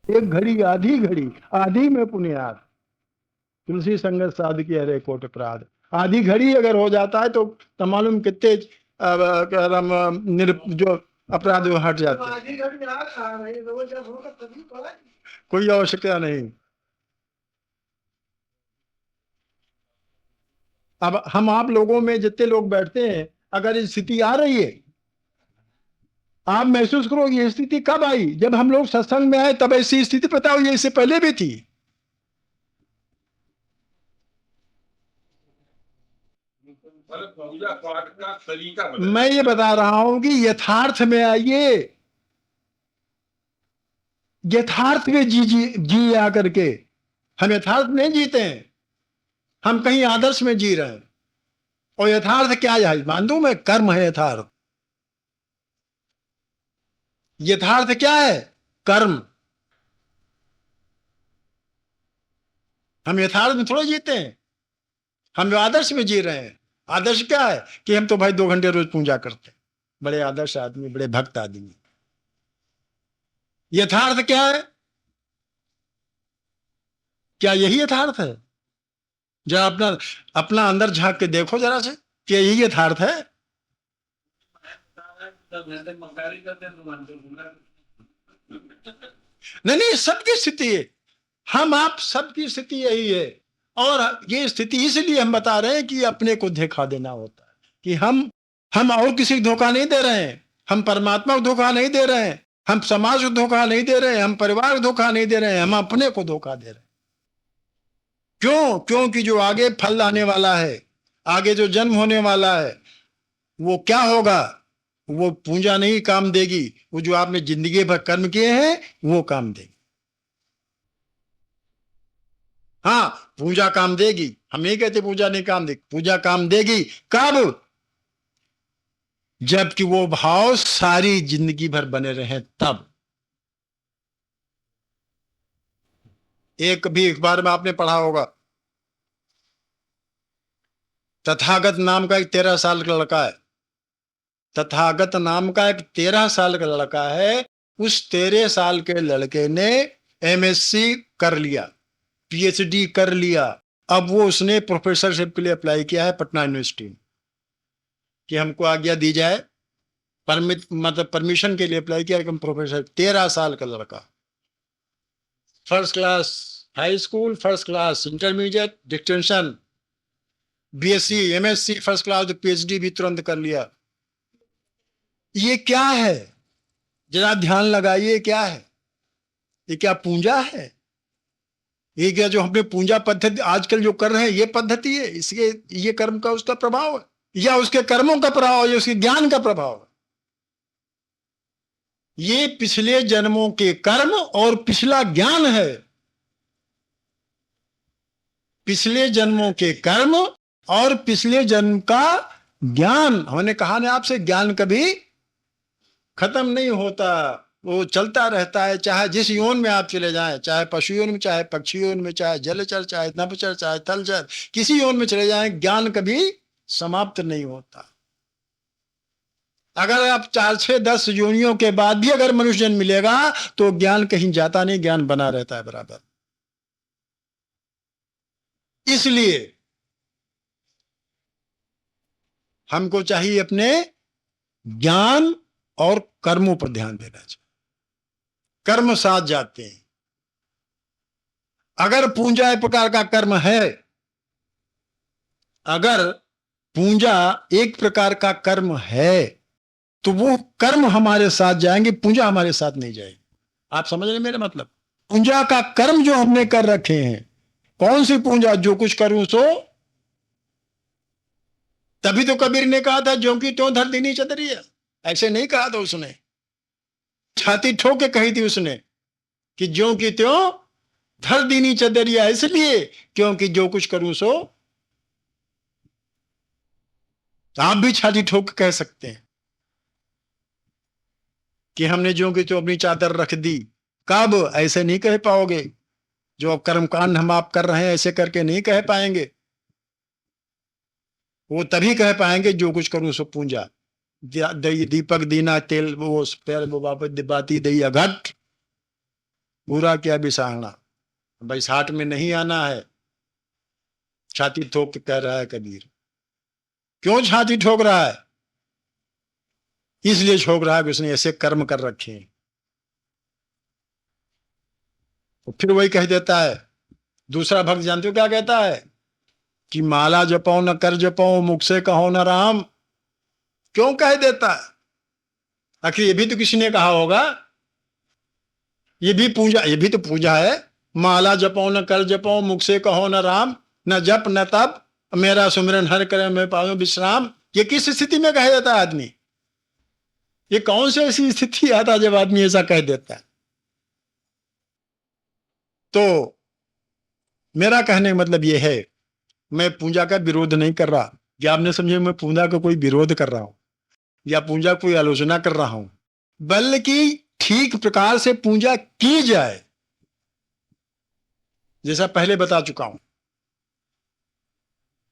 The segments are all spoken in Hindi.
एक घड़ी आधी घड़ी, आधी में पुण्याद, तुलसी संगत साध की हरे कोट अपराध। आधी घड़ी अगर हो जाता है तो मालूम कितने क्या नाम, जो अपराध वो हट जाते हैं। आधी घड़ी ना खा रही, रोज जब होगा तभी तो है। कोई आवश्यकता नहीं। अब हम आप लोगों में जितने लोग बैठते हैं, अगर ये स्थिति आ रही है, आप महसूस करो ये स्थिति कब आई? जब हम लोग सत्संग में आए तब ऐसी स्थिति पता हो, ये इससे पहले भी थी। पूजा पाठ का तरीका मैं ये बता रहा हूं कि यथार्थ में आइए, यथार्थ में जी आकर के। हम यथार्थ नहीं जीते हैं, हम कहीं आदर्श में जी रहे हैं। और यथार्थ क्या है मान दू मैं? कर्म है यथार्थ। यथार्थ क्या है? कर्म। हम यथार्थ में थोड़ा जीते हैं, हम आदर्श में जी रहे हैं। आदर्श क्या है कि हम तो भाई 2 घंटे रोज पूजा करते हैं, बड़े आदर्श आदमी, बड़े भक्त आदमी। यथार्थ क्या है? क्या यही यथार्थ है? जरा अपना अपना अंदर झांक के देखो जरा से, कि यही यथार्थ है? नहीं नहीं, सबकी स्थिति है, हम आप सबकी स्थिति यही है। और ये स्थिति इसलिए हम बता रहे हैं कि अपने को धोखा देना होता है, कि हम और किसी को धोखा नहीं दे रहे हैं, हम परमात्मा को धोखा नहीं दे रहे हैं, हम समाज को धोखा नहीं दे रहे हैं, हम परिवार को धोखा नहीं दे रहे हैं, हम अपने को धोखा दे रहे हैं। क्यों? क्योंकि जो आगे फल आने वाला है, आगे जो जन्म होने वाला है, वो क्या होगा? वो पूजा नहीं काम देगी, वो जो आपने जिंदगी भर कर्म किए हैं वो काम देगी। हाँ, पूजा काम देगी, हम नहीं कहते पूजा नहीं काम देगी, पूजा काम देगी। कब? जबकि वो भाव सारी जिंदगी भर बने रहे तब। एक भी अखबार में आपने पढ़ा होगा, तथागत नाम का एक 13 साल का लड़का है, तथागत नाम का एक 13 साल का लड़का है। उस 13 साल के लड़के ने एमएससी कर लिया, पीएचडी कर लिया। अब वो उसने प्रोफेसरशिप के लिए अप्लाई किया है पटना यूनिवर्सिटी में, कि हमको आज्ञा दी जाए, परमिट मतलब परमिशन के लिए अप्लाई किया कि हम प्रोफेसर। 13 साल का लड़का, first class high school, first class intermediate, distinction, BSc, MSc first class, PhD भी तुरंत कर लिया। ये क्या है? जरा ध्यान लगाइए, क्या है ये? क्या पूजा है? ये क्या जो हमने पूजा पद्धति आजकल जो कर रहे हैं ये पद्धति है? इसके ये कर्म का उसका प्रभाव है, या उसके कर्मों का प्रभाव है, या उसके ज्ञान का प्रभाव है? ये पिछले जन्मों के कर्म और पिछला ज्ञान है। पिछले जन्मों के कर्म और पिछले जन्म का ज्ञान। हमने कहा ना आपसे, ज्ञान कभी खत्म नहीं होता, वो चलता रहता है। चाहे जिस योन में आप चले जाएं, चाहे पशु योन में, चाहे पक्षी योन में, चाहे जलचर, चाहे नभचर, चाहे तलचर, किसी योन में चले जाएं, ज्ञान कभी समाप्त नहीं होता। अगर आप 4, 6, 10 योनियों के बाद भी अगर मनुष्य जन्म मिलेगा तो ज्ञान कहीं जाता नहीं, ज्ञान बना रहता है बराबर। इसलिए हमको चाहिए अपने ज्ञान और कर्मों पर ध्यान देना चाहिए। कर्म साथ जाते हैं। अगर पूजा एक प्रकार का कर्म है, अगर पूजा एक प्रकार का कर्म है, तो वो कर्म हमारे साथ जाएंगे, पूजा हमारे साथ नहीं जाएगी। आप समझ रहे मेरा मतलब? पूजा का कर्म जो हमने कर रखे हैं, कौन सी पूजा? जो कुछ करूं सो। तभी तो कबीर ने कहा था, जो कि त्यों धर दीनी चदरिया। ऐसे नहीं कहा था उसने, छाती ठोक के कही थी उसने कि ज्यों की त्यों धर दीनी चदरिया। इसलिए क्योंकि जो कुछ करूं सो। आप भी छाती ठोक के कह सकते हैं कि हमने ज्यों की त्यों अपनी चादर रख दी। कब? ऐसे नहीं कह पाओगे। जो अब कर्मकांड हम आप कर रहे हैं ऐसे करके नहीं कह पाएंगे। वो तभी कह पाएंगे जो कुछ करूं सो पूजा। दीपक दीना तेल वो पैर वो बाती दई अघट। बुरा किया बिसाहना, भाई साठ में नहीं आना है। छाती ठोक के कह रहा है कबीर। क्यों छाती ठोक रहा है? इसलिए ठोक रहा है कि उसने ऐसे कर्म कर रखे हैं। तो फिर वही कह देता है, दूसरा भक्त जानते हो क्या कहता है? कि माला जपो न कर जपो, मुख से कहो न राम। क्यों कह देता है? आखिर ये भी तो किसी ने कहा होगा, ये भी पूजा, ये भी तो पूजा है। माला जपो न कर जपो, मुख से कहो न राम, न जप न तप, मेरा सुमिरन हर करे मैं पाऊं विश्राम। ये किस स्थिति में कह देता है आदमी? ये कौन सी ऐसी स्थिति आता है जब आदमी ऐसा कह देता है? तो मेरा कहने का मतलब ये है, मैं पूजा का विरोध नहीं कर रहा, या आपने समझे मैं पूजा का कोई विरोध कर रहा हूं या पूजा कोई आलोचना कर रहा हूं, बल्कि ठीक प्रकार से पूजा की जाए, जैसा पहले बता चुका हूं,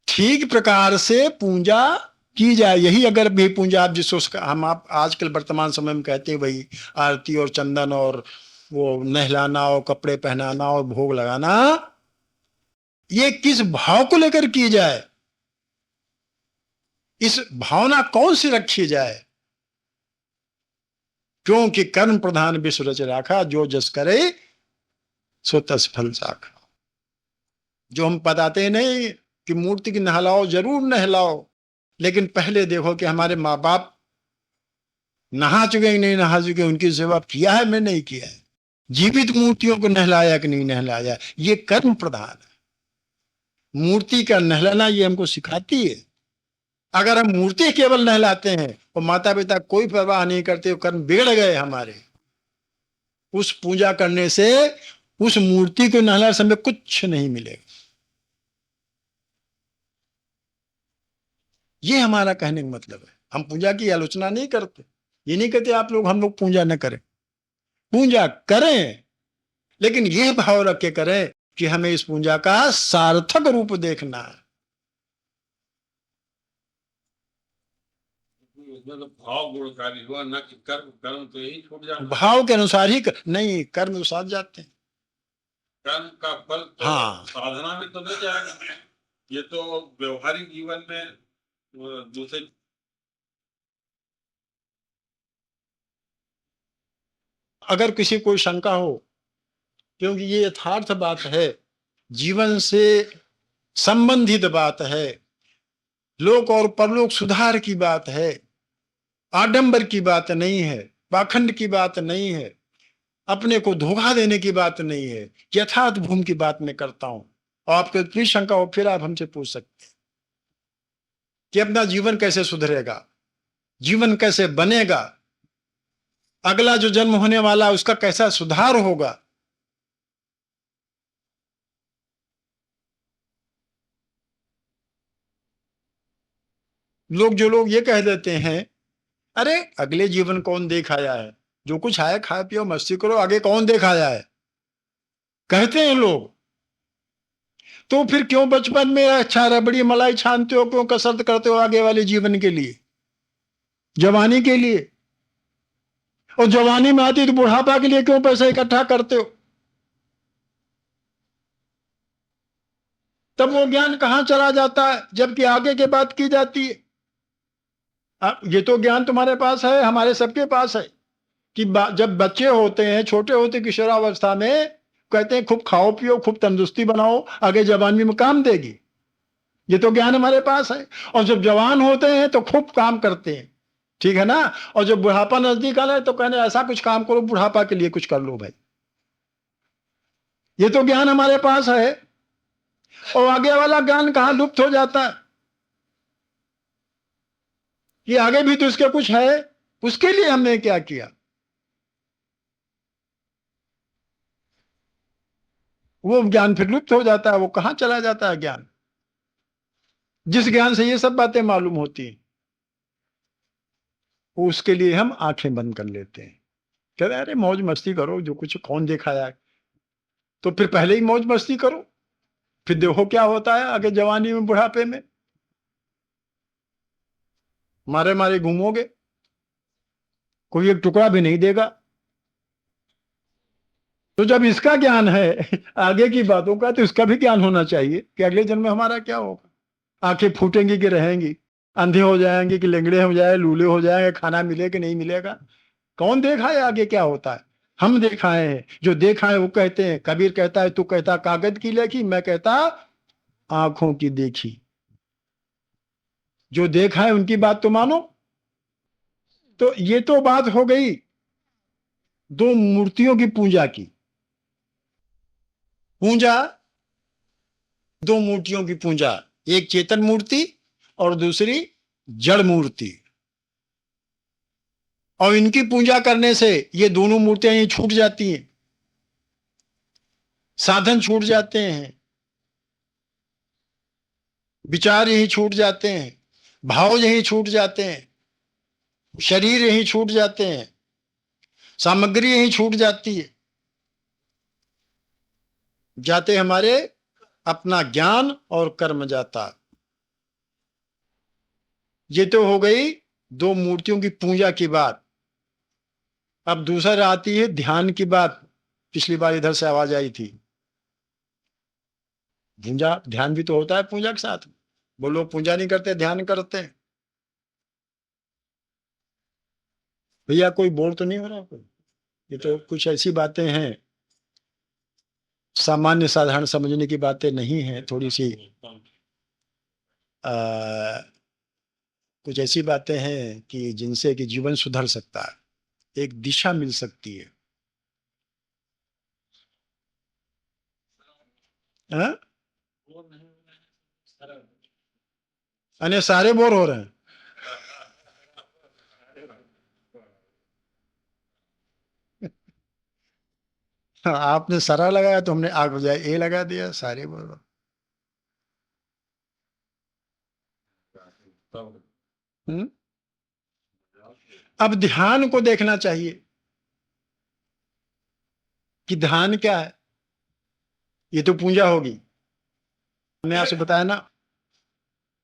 ठीक प्रकार से पूजा की जाए। यही अगर भी पूजा आप जिसको हम आप आजकल वर्तमान समय में कहते हैं भाई आरती और चंदन और वो नहलाना और कपड़े पहनाना और भोग लगाना, ये किस भाव को लेकर की जाए, इस भावना कौन सी रखी जाए? क्योंकि कर्म प्रधान विश्व रच राखा, जो जस करे सो तस फल साखा। जो हम बताते नहीं कि मूर्ति की नहलाओ, जरूर नहलाओ, लेकिन पहले देखो कि हमारे माँ बाप नहा चुके कि नहीं नहा चुके, उनकी सेवा किया है मैं नहीं किया है, जीवित मूर्तियों को नहलाया कि नहीं नहलाया, ये कर्म प्रधान है। मूर्ति का नहलाना ये हमको सिखाती है। अगर हम मूर्ति केवल नहलाते हैं और माता पिता कोई परवाह नहीं करते, कर्म बिगड़ गए हमारे। उस पूजा करने से, उस मूर्ति को नहलाने से हमें कुछ नहीं मिलेगा। ये हमारा कहने का मतलब है। हम पूजा की आलोचना नहीं करते, ये नहीं कहते आप लोग हम लोग पूजा न करें, पूजा करें, लेकिन यह भाव रख के करें कि हमें इस पूजा का सार्थक रूप देखना है। भाव गुणकारी हुआ, न कि कर्म। कर्म तो यही छूट जाता, भाव के अनुसार ही नहीं, कर्म तो साथ जाते हैं। कर्म का फल तो हाँ, साधना में तो नहीं जाएगा, ये तो व्यवहारिक जीवन में दूसरे। अगर किसी को शंका हो, क्योंकि ये यथार्थ बात है, जीवन से संबंधित बात है, लोक और परलोक सुधार की बात है, आडंबर की बात नहीं है, पाखंड की बात नहीं है, अपने को धोखा देने की बात नहीं है, यथार्थ भूमि की बात मैं करता हूं। और आपको इतनी शंका हो, फिर आप हमसे पूछ सकते हैं कि अपना जीवन कैसे सुधरेगा, जीवन कैसे बनेगा, अगला जो जन्म होने वाला है उसका कैसा सुधार होगा। जो लोग ये कह देते हैं, अरे अगले जीवन कौन देख आया है, जो कुछ आया खा पियो मस्ती करो, आगे कौन देख आया है, कहते हैं लोग। तो फिर क्यों बचपन में अच्छा रबड़ी मलाई छानते हो, क्यों कसरत करते हो आगे वाले जीवन के लिए, जवानी के लिए? और जवानी में आती तो बुढ़ापा के लिए क्यों पैसा इकट्ठा करते हो? तब वो ज्ञान कहां चला जाता है जबकि आगे की बात की जाती है। ये तो ज्ञान तुम्हारे पास है, हमारे सबके पास है कि जब बच्चे होते हैं, छोटे होते किशोरावस्था में, कहते हैं खूब खाओ पियो, खूब तंदुरुस्ती बनाओ, आगे जवानी में काम देगी। ये तो ज्ञान हमारे पास है। और जब जवान होते हैं तो खूब काम करते हैं, ठीक है ना? और जब बुढ़ापा नजदीक आ रहा है तो कहने ऐसा कुछ काम करो बुढ़ापा के लिए कुछ कर लो भाई। ये तो ज्ञान हमारे पास है। और आगे वाला ज्ञान कहां लुप्त हो जाता है कि आगे भी तो इसके कुछ है, उसके लिए हमने क्या किया। वो ज्ञान फिर लुप्त हो जाता है, वो कहां चला जाता है ज्ञान, जिस ज्ञान से ये सब बातें मालूम होती हैं। उसके लिए हम आंखें बंद कर लेते हैं, कह रहे अरे मौज मस्ती करो, जो कुछ कौन देखा है। तो फिर पहले ही मौज मस्ती करो, फिर देखो क्या होता है आगे जवानी में बुढ़ापे में, मारे मारे घूमोगे, कोई एक टुकड़ा भी नहीं देगा। तो जब इसका ज्ञान है आगे की बातों का, तो इसका भी ज्ञान होना चाहिए कि अगले जन्म में हमारा क्या होगा। आंखें फूटेंगी कि रहेंगी, अंधे हो जाएंगे कि लंगड़े हो जाए, लूले हो जाएंगे, खाना मिले कि नहीं मिलेगा, कौन देखा है आगे क्या होता है। हम दिखाए हैं, जो देखा है वो कहते हैं। कबीर कहता है, तू कहता कागज की लेखी, मैं कहता आंखों की देखी। जो देखा है उनकी बात तो मानो। तो ये तो बात हो गई दो मूर्तियों की पूजा की। पूजा, दो मूर्तियों की पूजा, एक चेतन मूर्ति और दूसरी जड़ मूर्ति। और इनकी पूजा करने से ये दोनों मूर्तियां ही छूट जाती हैं, साधन छूट जाते हैं, विचार यही छूट जाते हैं, भाव यही छूट जाते हैं, शरीर यही छूट जाते हैं, सामग्री यही छूट जाती है। जाते हमारे अपना ज्ञान और कर्म जाता। ये तो हो गई दो मूर्तियों की पूजा की बात। अब दूसरा आती है ध्यान की बात। पिछली बार इधर से आवाज आई थी। पूजा ध्यान भी तो होता है पूजा के साथ। वो लोग पूजा नहीं करते, ध्यान करते हैं। भैया कोई बोर तो नहीं हो रहा कोई? ये तो कुछ ऐसी बातें हैं, सामान्य साधारण समझने की बातें नहीं है, थोड़ी सी आ, कुछ ऐसी बातें हैं कि जिनसे कि जीवन सुधर सकता है, एक दिशा मिल सकती है। हाँ? अने सारे बोर हो रहे हैं। हाँ, आपने सरा लगाया तो हमने आग बजाय ए लगा दिया, सारे बोर हो। हम्म? अब ध्यान को देखना चाहिए कि ध्यान क्या है। ये तो पूजा होगी। हमने आपसे बताया ना,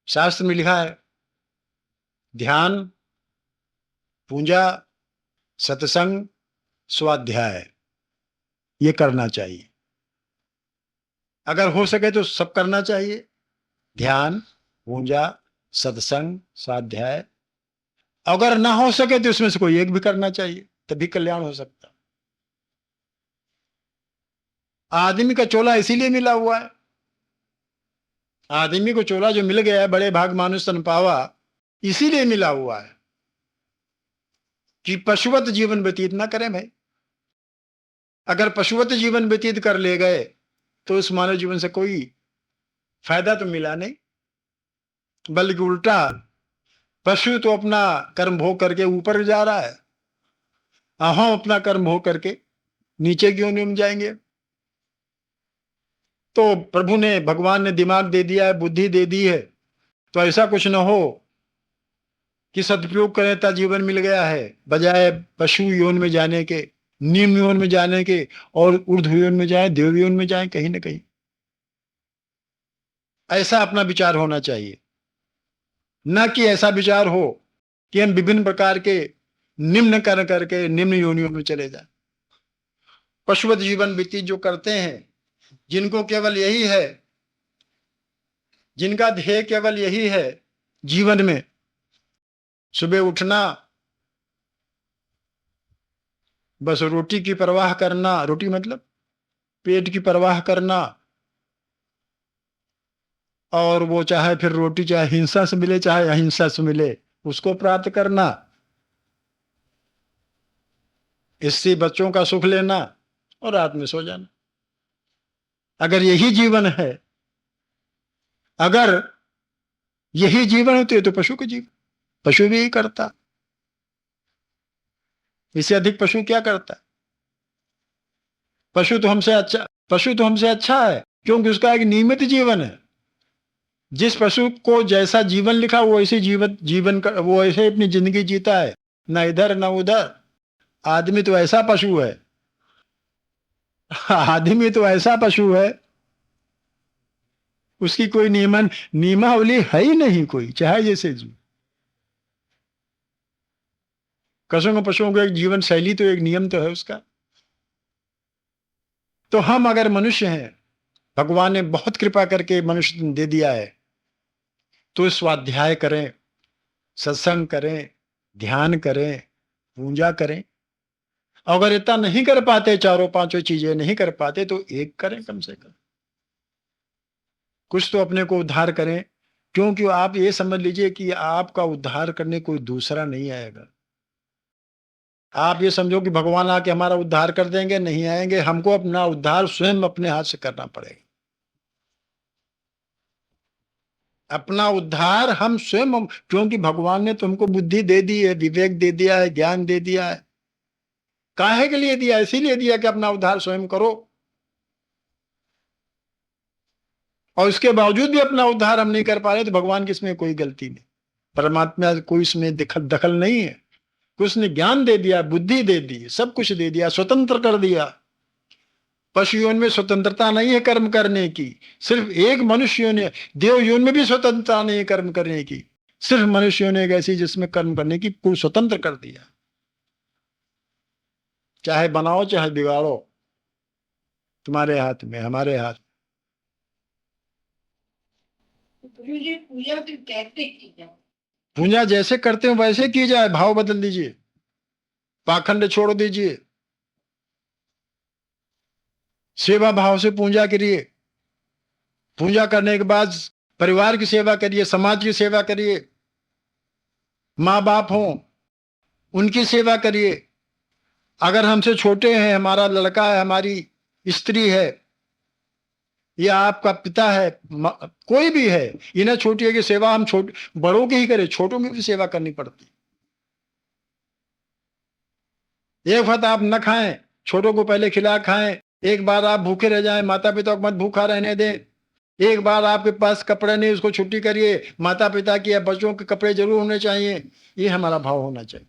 शास्त्र में लिखा है ध्यान, पूजा, सत्संग, स्वाध्याय, ये करना चाहिए। अगर हो सके तो सब करना चाहिए, ध्यान, पूजा, सत्संग, स्वाध्याय। अगर ना हो सके तो इसमें से कोई एक भी करना चाहिए, तभी कल्याण हो सकता। आदमी का चोला इसीलिए मिला हुआ है। आदमी को चोला जो मिल गया है, बड़े भाग मानुष तन पावा, इसीलिए मिला हुआ है कि पशुवत जीवन व्यतीत ना करें भाई। अगर पशुवत जीवन व्यतीत कर ले गए तो उस मानव जीवन से कोई फायदा तो मिला नहीं, बल्कि उल्टा पशु तो अपना कर्म भोग करके ऊपर जा रहा है, हम अपना कर्म भोग करके नीचे की ओर में जाएंगे। तो प्रभु ने, भगवान ने दिमाग दे दिया है, बुद्धि दे दी है, तो ऐसा कुछ ना हो कि सदुपयोग करें तो जीवन मिल गया है, बजाय पशु योन में जाने के, निम्न योन में जाने के, और ऊर्ध्व योन में जाए, देव योन में जाए, कहीं ना कहीं। ऐसा अपना विचार होना चाहिए, न कि ऐसा विचार हो कि हम विभिन्न प्रकार के निम्न कर करके निम्न योनियों में चले जाए। पशुवत जीवन व्यतीत जो करते हैं, जिनको केवल यही है, जिनका ध्येय केवल यही है जीवन में, सुबह उठना, बस रोटी की परवाह करना, रोटी मतलब पेट की परवाह करना, और वो चाहे फिर रोटी चाहे हिंसा से मिले चाहे अहिंसा से मिले, उसको प्राप्त करना, इससे बच्चों का सुख लेना और रात में सो जाना। अगर यही जीवन है, अगर यही जीवन है, तो ये तो पशु का जीवन। पशु भी यही करता, इससे अधिक पशु क्या करता है? पशु तो हमसे अच्छा है, क्योंकि उसका एक नियमित जीवन है। जिस पशु को जैसा जीवन लिखा वो ऐसे जीवन का, वो ऐसे अपनी जिंदगी जीता है, ना इधर ना उधर। आदमी तो ऐसा पशु है, आदमी तो ऐसा पशु है, उसकी कोई नियमावली है ही नहीं कोई, चाहे जैसे जी। पशुओं को एक जीवन शैली तो, एक नियम तो है उसका। तो हम अगर मनुष्य हैं, भगवान ने बहुत कृपा करके मनुष्य दे दिया है, तो स्वाध्याय करें, सत्संग करें, ध्यान करें, पूजा करें। अगर इतना नहीं कर पाते, चारों पांचों चीजें नहीं कर पाते, तो एक करें कम से कम। कुछ तो अपने को उद्धार करें, क्योंकि आप ये समझ लीजिए कि आपका उद्धार करने कोई दूसरा नहीं आएगा। आप ये समझो कि भगवान आके हमारा उद्धार कर देंगे, नहीं आएंगे। हमको अपना उद्धार स्वयं अपने हाथ से करना पड़ेगा। अपना उद्धार हम स्वयं, क्योंकि भगवान ने तुमको बुद्धि दे दी है, विवेक दे दिया है, ज्ञान दे दिया है। काहे के लिए दिया? इसीलिए दिया कि अपना उद्धार स्वयं करो। और इसके बावजूद भी अपना उद्धार हम नहीं कर पा रहे, तो भगवान की इसमें कोई गलती नहीं। परमात्मा कोई इसमें दखल नहीं है। उसने ज्ञान दे दिया, बुद्धि दे दी, सब कुछ दे दिया, स्वतंत्र कर दिया। पशु योनि में स्वतंत्रता नहीं है कर्म करने की, सिर्फ एक मनुष्य योनि। देव योनि में भी स्वतंत्रता नहीं है कर्म करने की, सिर्फ मनुष्य योनि एक ऐसी जिसमें कर्म करने की पूर्ण स्वतंत्र कर दिया। चाहे बनाओ चाहे बिगाड़ो, तुम्हारे हाथ में, हमारे हाथ। पूजा फिर कैसे की जाए? पूजा जैसे करते हो वैसे की जाए, भाव बदल दीजिए, पाखंड छोड़ दीजिए, सेवा भाव से पूजा करिए। पूजा करने के बाद परिवार की सेवा करिए, समाज की सेवा करिए, माँ बाप हो उनकी सेवा करिए। अगर हमसे छोटे हैं, हमारा लड़का है, हमारी स्त्री है, या आपका पिता है, कोई भी है, इन्हें छोटी की सेवा हम बड़ों की ही करें, छोटों की भी सेवा करनी पड़ती। एक वक्त आप न खाएं, छोटों को पहले खिला खाएं। एक बार आप भूखे रह जाएं, माता पिता को मत भूखा रहने दें। एक बार आपके पास कपड़े नहीं, उसको छुट्टी करिए। माता पिता की या बच्चों के कपड़े जरूर होने चाहिए। ये हमारा भाव होना चाहिए।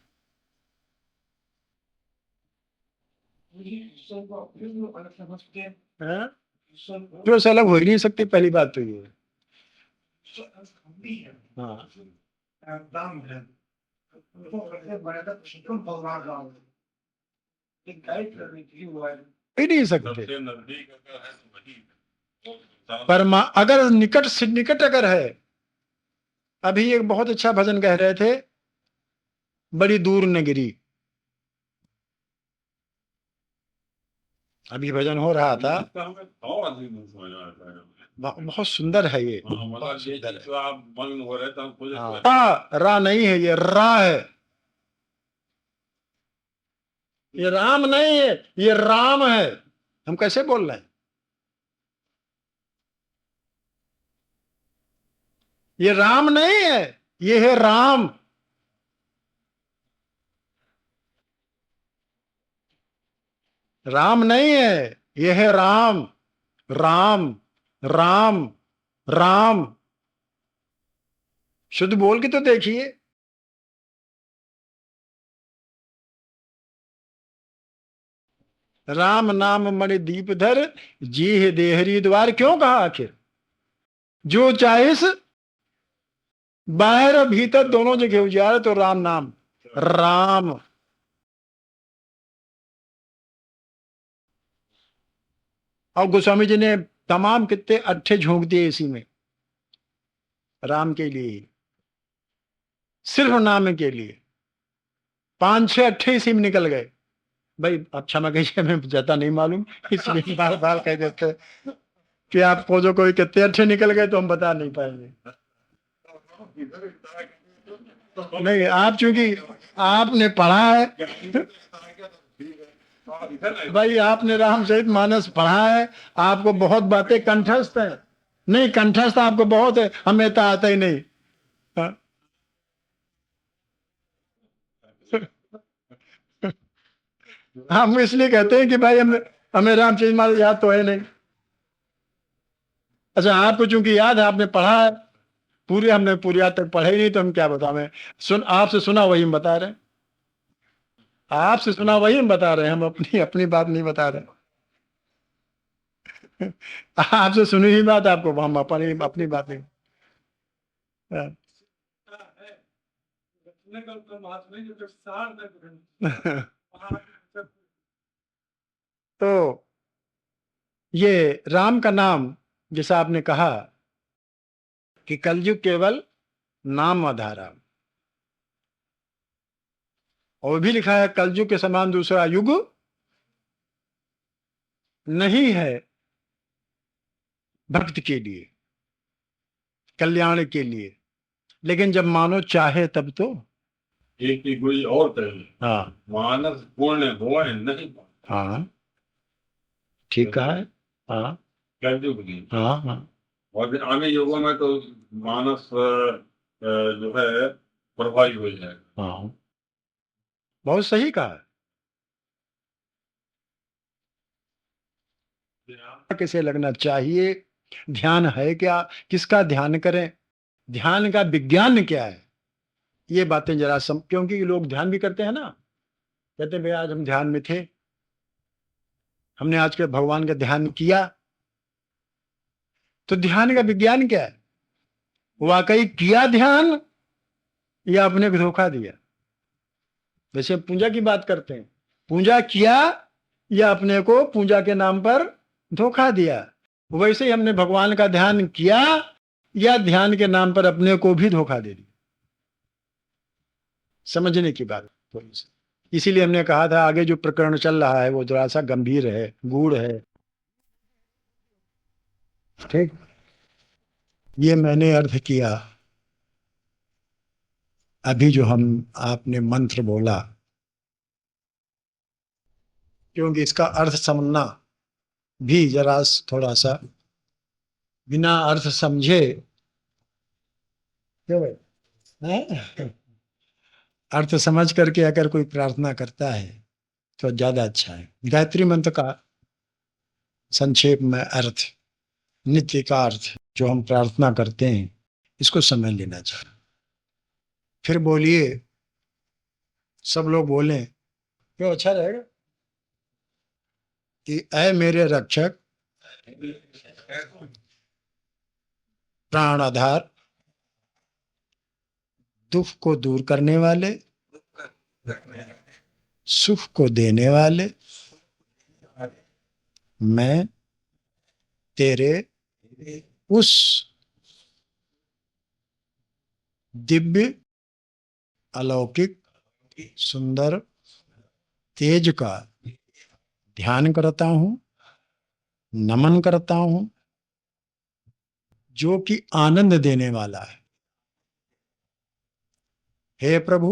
हाँ? तो से अलग हो ही नहीं सकती, पहली बात तो ये है। हाँ, ही नहीं सकते। सबसे नजदीक अगर है तो वही परमा अगर निकट से निकट अगर है। अभी एक बहुत अच्छा भजन कह रहे थे, बड़ी दूर न गिरी। अभी भजन हो रहा था, बहुत सुंदर है ये, बहुत सुंदर है। तो आप मग्न हो रहे तो हम खुद रा नहीं है, ये रा है। ये राम नहीं है, ये राम है। हम कैसे बोल रहे हैं? ये राम नहीं है, ये है राम। राम नहीं है, ये है राम। राम, राम, राम। शुद्ध बोल के तो देखिए। राम नाम मणि दीप धर, जी देहरी द्वार। क्यों कहा आखिर? जो चाहे बाहर और भीतर दोनों जगह उजाड़, तो राम नाम। राम। और गोस्वामी जी ने तमाम कितने अट्ठे झोंक दिए इसी में, राम के लिए ही, सिर्फ नाम के लिए। 5-6 अट्ठे इसी में निकल गए। भाई अब क्षमा कीजिए, हमें ज्यादा नहीं मालूम, इसलिए बार बार कह देते कि आपको जो कोई कितने अट्ठे निकल गए तो हम बता नहीं पाएंगे। नहीं, आप चूंकि आपने पढ़ा है भाई, आपने रामचरित मानस पढ़ा है, आपको बहुत बातें कंठस्थ है। नहीं, कंठस्थ आपको बहुत है, हमें तो आता ही नहीं। हाँ? हम इसलिए कहते हैं कि भाई हमें रामचरित मानस याद तो है नहीं। अच्छा, आपको चूंकि याद है, आपने पढ़ा है पूरे, हमने पूरी याद तक पढ़े ही नहीं, तो हम क्या बताएं? आपसे सुना वही हम बता रहे हैं। आपसे सुना वही हम बता रहे हैं, हम अपनी अपनी बात नहीं बता रहे। आपसे सुनी ही बात, आपको हम अपनी अपनी बात नहीं। हाँ। तो ये राम का नाम, जैसा आपने कहा कि कलयुग केवल नाम आधारा, और भी लिखा है कलयुग के समान दूसरा युग नहीं है भक्त के लिए, कल्याण के लिए। लेकिन जब मानो चाहे तब तो। एक ही कोई और कहे, हाँ मानस पूर्ण होए नहीं हाँ, ठीक कहा है। हाँ कलयुग की। हाँ हाँ और आगे युगों में तो मानस जो है प्रभावी हो जाएगा। हाँ, बहुत सही कहा है। किसे लगना चाहिए, ध्यान है क्या, किसका ध्यान करें, ध्यान का विज्ञान क्या है, ये बातें जरा क्योंकि लोग ध्यान भी करते हैं ना, कहते हैं भाई आज हम ध्यान में थे, हमने आज के भगवान का ध्यान किया। तो ध्यान का विज्ञान क्या है, वाकई किया ध्यान या अपने को धोखा दिया। वैसे पूजा की बात करते हैं, पूजा किया या अपने को पूजा के नाम पर धोखा दिया। वैसे ही हमने भगवान का ध्यान किया या ध्यान के नाम पर अपने को भी धोखा दे दिया। समझने की बात थोड़ी सी, इसीलिए हमने कहा था आगे जो प्रकरण चल रहा है वो थोड़ा सा गंभीर है, गूढ़ है। ठीक, ये मैंने अर्थ किया। अभी जो हम आपने मंत्र बोला, क्योंकि इसका अर्थ समझना भी जरा थोड़ा सा, बिना अर्थ समझे क्यों भाई, हैं? अर्थ समझ करके अगर कोई प्रार्थना करता है तो ज्यादा अच्छा है। गायत्री मंत्र का संक्षेप में अर्थ, नित्य का अर्थ जो हम प्रार्थना करते हैं, इसको समझ लेना चाहिए। फिर बोलिए, सब लोग बोलें, क्यों अच्छा रहेगा कि ऐ मेरे रक्षक, प्राण आधार, दुख को दूर करने वाले, सुख को देने वाले, मैं तेरे उस दिव्य अलौकिक सुंदर तेज का ध्यान करता हूं, नमन करता हूं, जो कि आनंद देने वाला है। हे प्रभु,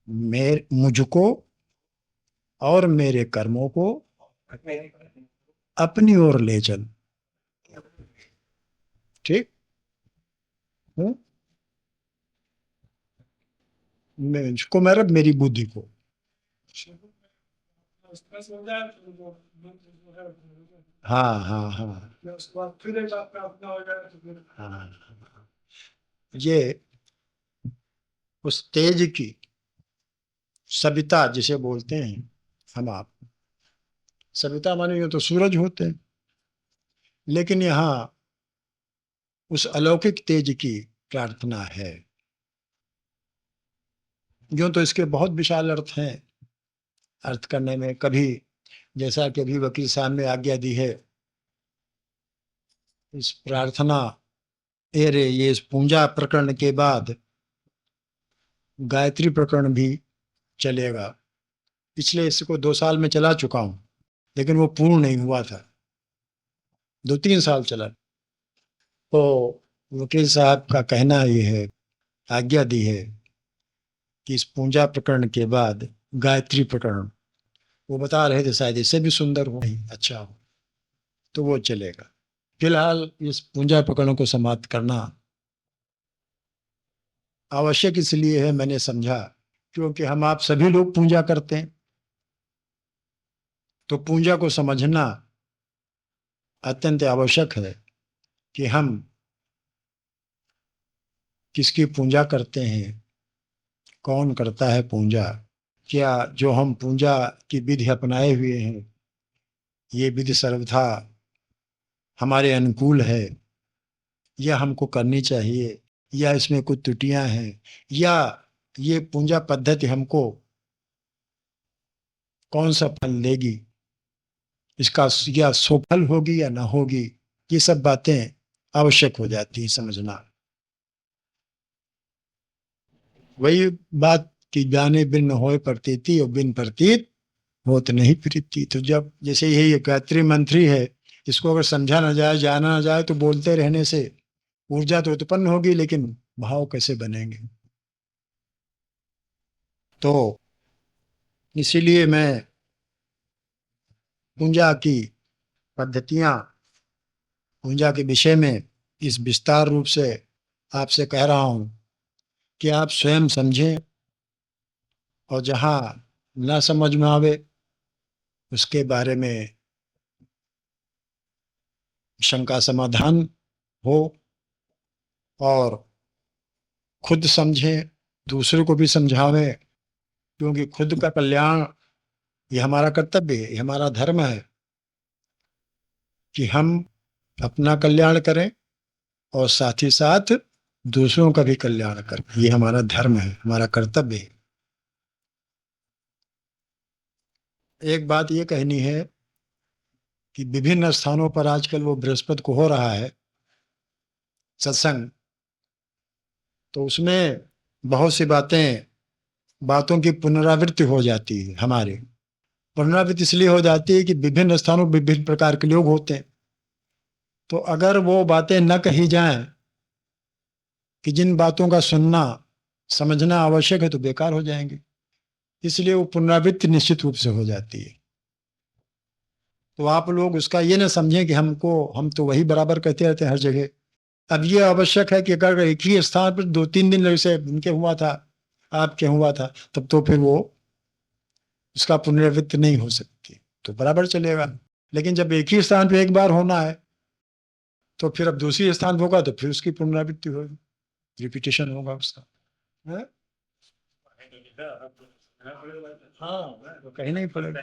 मुझको और मेरे कर्मों को अपनी ओर ले चल। ठीक, मुझको मतलब मेरी बुद्धि को। हाँ हाँ हाँ हाँ, ये उस तेज की सविता जिसे बोलते हैं हम आप, सविता माने यूं तो सूरज होते हैं, लेकिन यहाँ उस अलौकिक तेज की प्रार्थना है। यूं तो इसके बहुत विशाल अर्थ हैं, अर्थ करने में कभी, जैसा कि अभी वकील साहब ने आज्ञा दी है, इस प्रार्थना ये इस पूजा प्रकरण के बाद गायत्री प्रकरण भी चलेगा। पिछले इसको 2 साल में चला चुका हूं, लेकिन वो पूर्ण नहीं हुआ था, 2-3 साल चला। तो वकील साहब का कहना ये है, आज्ञा दी है कि इस पूजा प्रकरण के बाद गायत्री प्रकरण, वो बता रहे थे शायद इससे भी सुंदर हो, नहीं अच्छा हो, तो वो चलेगा। फिलहाल इस पूजा प्रकरण को समाप्त करना आवश्यक इसलिए है, मैंने समझा, क्योंकि हम आप सभी लोग पूजा करते हैं, तो पूजा को समझना अत्यंत आवश्यक है कि हम किसकी पूजा करते हैं, कौन करता है पूजा, क्या जो हम पूजा की विधि अपनाए हुए हैं ये विधि सर्वथा हमारे अनुकूल है, या हमको करनी चाहिए, या इसमें कुछ त्रुटियां हैं, या ये पूजा पद्धति हमको कौन सा फल देगी, इसका या सफल होगी या ना होगी, ये सब बातें आवश्यक हो जाती है समझना। वही बात कि जाने बिन होए प्रतीति और बिन प्रतीत होत नहीं प्रीति। तो जब जैसे यही गायत्री मंत्री है, इसको अगर समझा ना जाए, जाना ना जाए, तो बोलते रहने से ऊर्जा तो उत्पन्न होगी, लेकिन भाव कैसे बनेंगे। तो इसीलिए मैं पूजा की पद्धतियां, पूजा के विषय में इस विस्तार रूप से आपसे कह रहा हूं कि आप स्वयं समझें, और जहां न समझ में आवे उसके बारे में शंका समाधान हो, और खुद समझें, दूसरों को भी समझावें, क्योंकि खुद का कल्याण ये हमारा कर्तव्य है, ये हमारा धर्म है कि हम अपना कल्याण करें और साथ ही साथ दूसरों का भी कल्याण करें। ये हमारा धर्म है, हमारा कर्तव्य है। एक बात ये कहनी है कि विभिन्न स्थानों पर आजकल वो बृहस्पति को हो रहा है सत्संग, तो उसमें बहुत सी बातों की पुनरावृत्ति हो जाती है। हमारी पुनरावृत्ति इसलिए हो जाती है कि विभिन्न स्थानों पर विभिन्न प्रकार के लोग होते हैं। तो अगर वो बातें न कही जाएं कि जिन बातों का सुनना समझना आवश्यक है, तो बेकार हो जाएंगे। इसलिए वो पुनरावृत्ति निश्चित रूप से हो जाती है। तो आप लोग उसका ये ना समझें कि हम तो वही बराबर कहते रहते हैं हर जगह। अब ये आवश्यक है कि अगर एक ही स्थान पर 2-3 दिन जैसे उनके हुआ था, आपके हुआ था, तब तो फिर वो उसका पुनरावृत्ति नहीं हो सकती, तो बराबर चलेगा। लेकिन जब एक ही स्थान पे एक बार होना है, तो फिर अब दूसरी स्थान होगा तो फिर उसकी पुनरावृत्ति होगी, रिपीटेशन होगा उसका। है? हाँ, तो कहीं नहीं पड़ेगा।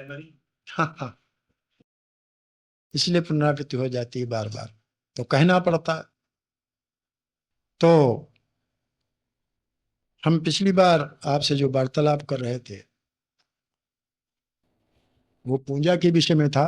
हाँ हाँ, इसलिए पुनरावृत्ति हो जाती है बार बार, तो कहना पड़ता है। तो हम पिछली बार आपसे जो वार्तालाप कर रहे थे वो पूजा के विषय में था।